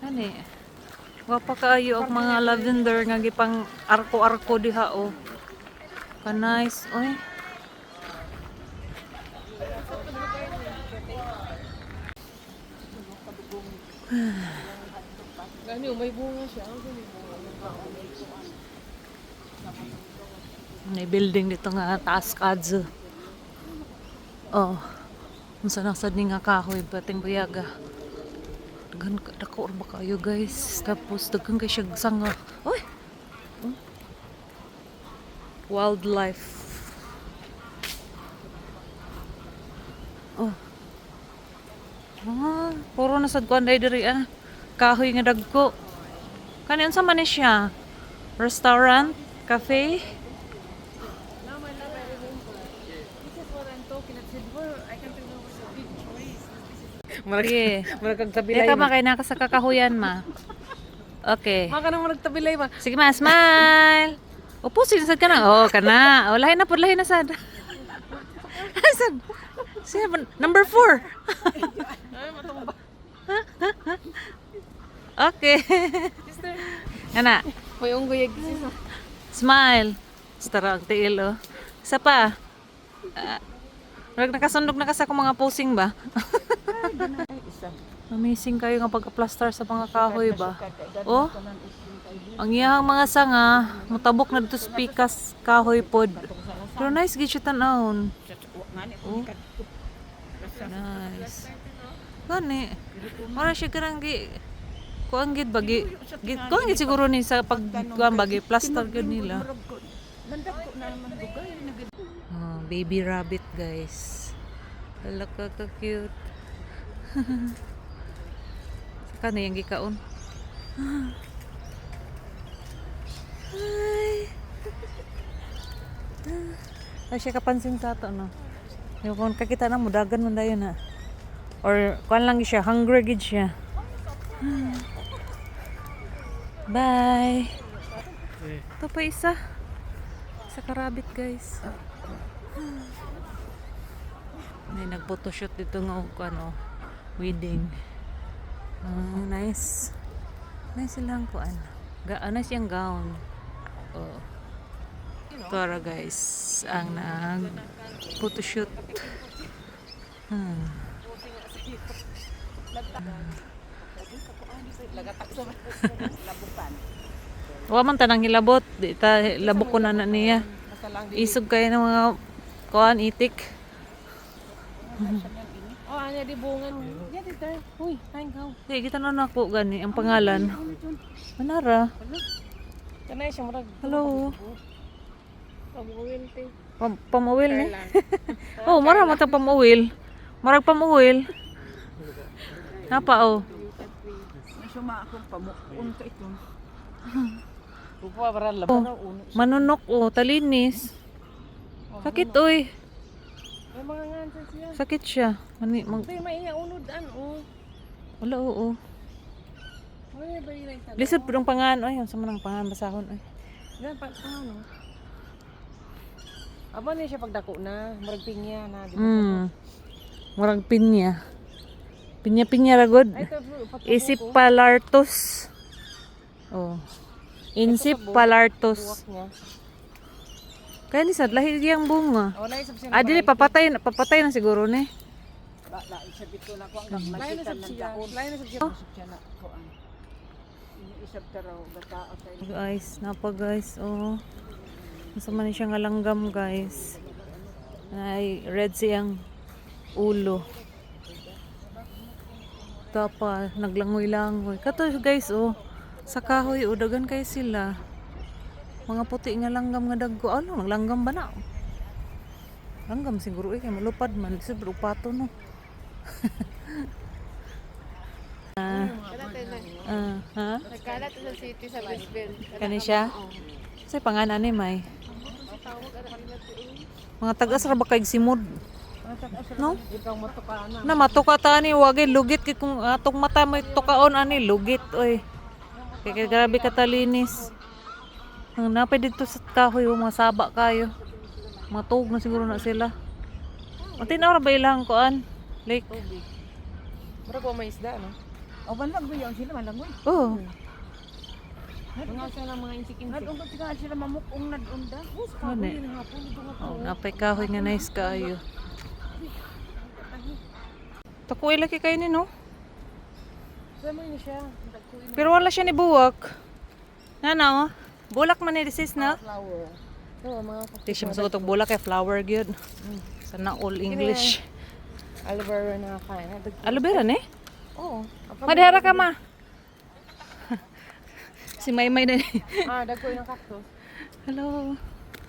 Ani. Wapa kaayo ang mga lavender nga gipang arko-arko diha oh. Ka nice oy. Gani, may bunga siya. May building dito nga taas kadso. Oh. Unsa nasad ni nga kahoy bating buyaga. Daghan dako ba kayo guys. Tapos daghan kay siya sanga. Oy. Oh. Wildlife. Oh. Ah, puro na sad kuan diri ah. Kahoy nga dagko. Kani unsa man ni siya? Restaurant, cafe? Sige. Marag tabilay. Ika makay naka sa kakahuyan ma. Okay. Maka nang marag tabilay ma. Sige ma, smile. Upo, sinasad ka na. Oo, ka na. O, lahi na po, lahi na sad. Sad. Siya, number 4. Okay. Ana, May unggoy ag smile. Stara ang tiil, oh. Isa pa. Nakasundog na kasi ako mga posing ba? Amazing kayo nga pagka-plaster sa mga kahoy ba? Oh, ang iyang mga sanga, mutabok na dito sa pikas kahoy pod. Pero nice, gid siya tanawon. Oh. Nice. Gani. Mara siya karang kuang gid bagi. Kuang gid siguro ni sa pagkuan bagi plaster gid nila. Oh, baby rabbit guys. Hala ka cute. Saka na yung gikaon. Ay. Ay siya kapansin sa ato no. Yung kung kakita na mo dagan man dayon na. Or kuan lang siya, hungry gid siya. Bye. Ito pa isa. Isa ka rabbit guys. May nag-photoshoot dito ng ano, wedding. Nice. Nice lang po ano. Nice yung gown. Oh. Tara guys, ang nag-photoshoot. Wa man tanang hilabot, di ta labok ko na niya. Isog kayo ng mga kuan itik. Oh, anya di bungan. Ya dito. Uy, haing gaw. Di kita na nako gani ang pangalan. Manara. Kanay siya murag. Hello. Pabuwil te. Pamuwil ni. Oh, mara mo ta pamuwil. Marag pamuwil. Napa oh. Suma akong pamukon ka ito. Upo para laban na uno. Manunok oh, talinis. Sakit oy. May mga ngansan siya. Sakit siya. Pero may iya unodan oh. Wala oo. Wala ba ilay sa. Lisod po ng pangan ay, sa manang pangan basahon ay. Gan pa ano. Aba ni siya pagdako na, murag pinya na di ba? Murag pinya. Pinya-pinya ragod. Isip palartos. Oh. Insip palartos. Kaya ni sad lahi diyang bunga. Wala isip siya. Dili papatay na siguro ni. La isip dito na ko ang lain na siya. Lain na siya. Na ko ang isip taraw bata atay. Guys, napa guys. Oh. Nasa man siya nga langgam guys. Ay red siyang ulo. Tapa naglangoy-langoy. Kato guys oh. Sa kahoy o dagan kay sila. Mga puti nga langgam nga dagko. Ano, naglanggam ba na? Langgam siguro kay malupad man. Siguro pato no. Ha? Nagkalat sa city sa Brisbane. Kani siya? Say panganan ni May. Mga tagas ra ba kay simod? No? Ikaw matukana. Na matuka ta ani wagay lugit kay kung atong mata may tukaon ani lugit oy. Kay grabe katalinis. Ang napay dito sa kahoy mga saba kayo. Matug na siguro na sila. Unti na ra ba ilang kuan? Lake. Pero kung may isda, no? O malangoy yun sila malangoy. Oh, Mga siya ng mga insik-insik. Nadungkot nga sila mamukong nadunda. ano eh. Oh, napay kahoy nga nice kaayo. Takuy laki kayo ni no? Saan mo yun siya? Pero wala siya ni buwak. Ano? Bulak man ni sis na? Flower. Oo, mga Di siya masugot og bulak kay flower gyud. Sana all English. aloe vera na kain. Aloe vera ni? Oo. Madara ka ma. Si Maymay na ni. Dagko ng cactus. Hello.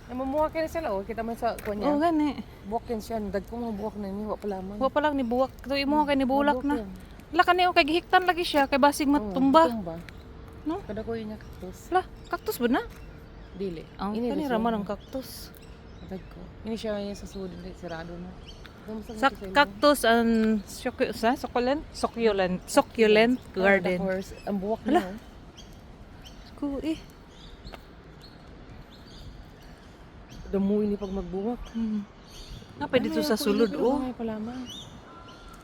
Namumuha kayo sila, oh. Kita mo sa kunya. Oh, gani. Buwakin siya. Dagko mga buwak na niwa pa lamang. Wa pa lang ni buwak. Ito imo kay ni bulak na. Buwak yan. Wala ka niyo kay gihiktan lagi siya kay basig Oo, matumba. matumba. No? Kada ko yun yung cactus. Wala, cactus ba na? Dili. Ang Ini kanira gusto man mo. ang cactus. Dagko. Ini siya yung sa sud, sirado na. Sa cactus and succulent garden. Ang buwak Hala. niya. Kuy. Damuin ni pag magbuwak. Napay dito sa sulod oh. Ay pa lamang.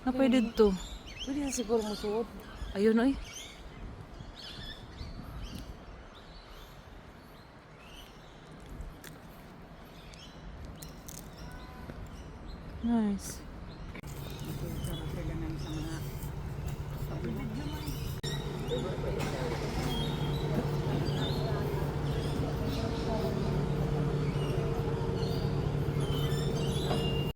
Napay dito. Pwede na siguro musuot. Ayun oy. Nice. Sila nang sa mga